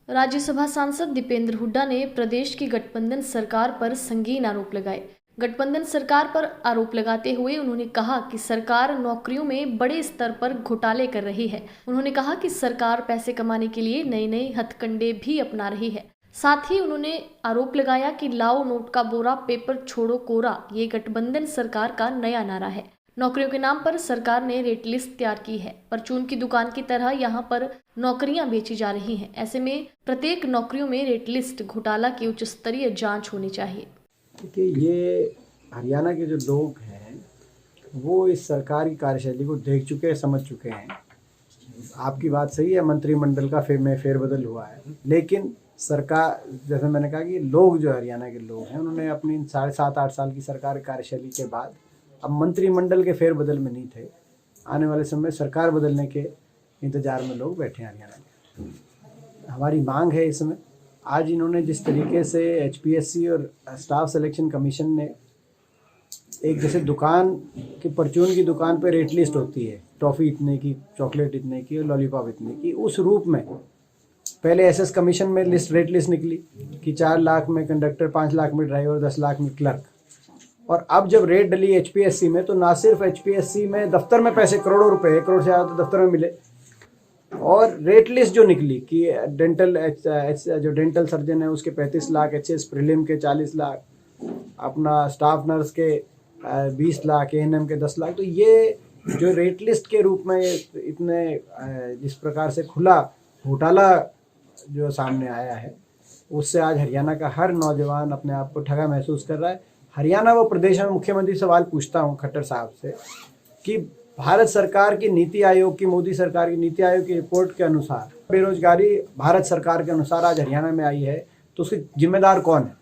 राज्यसभा सांसद दीपेंद्र हुड्डा ने प्रदेश की गठबंधन सरकार पर संगीन आरोप लगाए। गठबंधन सरकार पर आरोप लगाते हुए उन्होंने कहा कि सरकार नौकरियों में बड़े स्तर पर घोटाले कर रही है। उन्होंने कहा कि सरकार पैसे कमाने के लिए नए नए हथकंडे भी अपना रही है। साथ ही उन्होंने आरोप लगाया कि लाओ नोट का बोरा, पेपर छोड़ो कोरा, ये गठबंधन सरकार का नया नारा है। नौकरियों के नाम पर सरकार ने रेट लिस्ट तैयार की है। परचून की दुकान की तरह यहाँ पर नौकरियां बेची जा रही हैं। ऐसे में प्रत्येक नौकरियों में रेट लिस्ट घोटाला की उच्च स्तरीय जांच होनी चाहिए। देखिए, ये हरियाणा के जो लोग हैं वो इस सरकार की कार्यशैली को देख चुके हैं, समझ चुके हैं। आपकी बात सही है, मंत्रिमंडल का फेरबदल हुआ है, लेकिन सरकार, जैसे मैंने कहा कि लोग जो हरियाणा के लोग हैं उन्होंने अपनी 7.5-8 साल की सरकार कार्यशैली के बाद अब मंत्रिमंडल के फेरबदल में नहीं थे। आने वाले समय सरकार बदलने के इंतजार में लोग बैठे हैं हरियाणा के। हमारी मांग है इस समय, आज इन्होंने जिस तरीके से HPSC और स्टाफ सिलेक्शन कमीशन ने एक जैसे दुकान की, परचून की दुकान पे रेट लिस्ट होती है, टॉफ़ी इतने की, चॉकलेट इतने की और लॉलीपॉप इतने की, उस रूप में पहले SS कमीशन में रेट लिस्ट निकली कि 4 लाख में कंडक्टर, 5 लाख में ड्राइवर, 10 लाख में क्लर्क। और अब जब रेट डली HPSC में, तो ना सिर्फ HPSC में दफ्तर में पैसे करोड़ों रुपए, 1 करोड़ से ज़्यादा तो दफ्तर में मिले, और रेट लिस्ट जो निकली कि जो डेंटल सर्जन है उसके 35 लाख, HS प्रीलिम के 40 लाख, अपना स्टाफ नर्स के 20 लाख, ANM के 10 लाख। तो ये जो रेट लिस्ट के रूप में इतने जिस प्रकार से खुला घोटाला जो सामने आया है, उससे आज हरियाणा का हर नौजवान अपने आप को ठगा महसूस कर रहा है। हरियाणा वो प्रदेश में मुख्यमंत्री सवाल पूछता हूँ खट्टर साहब से कि भारत सरकार की नीति आयोग की, मोदी सरकार की नीति आयोग की रिपोर्ट के अनुसार बेरोजगारी भारत सरकार के अनुसार आज हरियाणा में आई है, तो उसकी जिम्मेदार कौन है?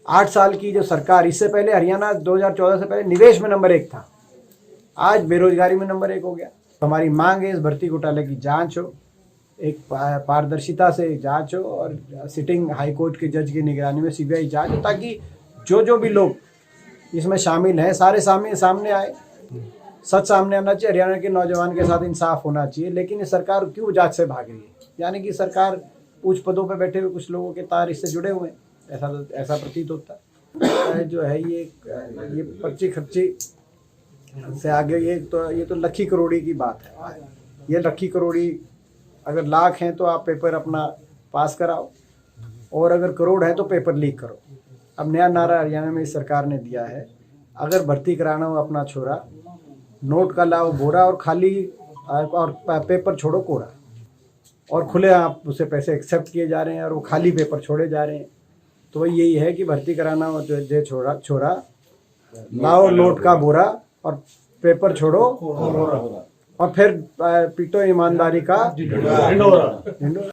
8 साल की जो सरकार, इससे पहले हरियाणा 2014 से पहले निवेश में नंबर 1 था, आज बेरोजगारी में नंबर 1 हो गया। तो हमारी मांग है इस भर्ती घोटाले की जांच हो, एक पारदर्शिता से जांच हो, और सिटिंग हाई कोर्ट के जज की निगरानी में CBI जांच हो, ताकि जो भी लोग इसमें शामिल हैं सारे सामने आए। सच सामने आना चाहिए, हरियाणा के नौजवान के साथ इंसाफ होना चाहिए। लेकिन ये सरकार क्यों जांच से भाग रही है? यानी कि सरकार उच्च पदों पर बैठे हुए कुछ लोगों के तार इससे जुड़े हुए हैं, ऐसा प्रतीत होता है। जो है ये पर्ची खर्ची से आगे ये तो लखी करोड़ी की बात है। ये लखी करोड़ी, अगर लाख हैं तो आप पेपर अपना पास कराओ, और अगर करोड़ है तो पेपर लीक करो। अब नया नारा हरियाणा में इस सरकार ने दिया है, अगर भर्ती कराना हो अपना छोरा, नोट का लाओ बोरा और खाली और पेपर छोड़ो कोरा। और खुले आप उसे पैसे एक्सेप्ट किए जा रहे हैं और वो खाली पेपर छोड़े जा रहे हैं। तो वही यही है कि भर्ती कराना हो जो छोरा लाओ नोट का बोरा और पेपर छोड़ो, और फिर पीटो ईमानदारी का ढिंढोरा।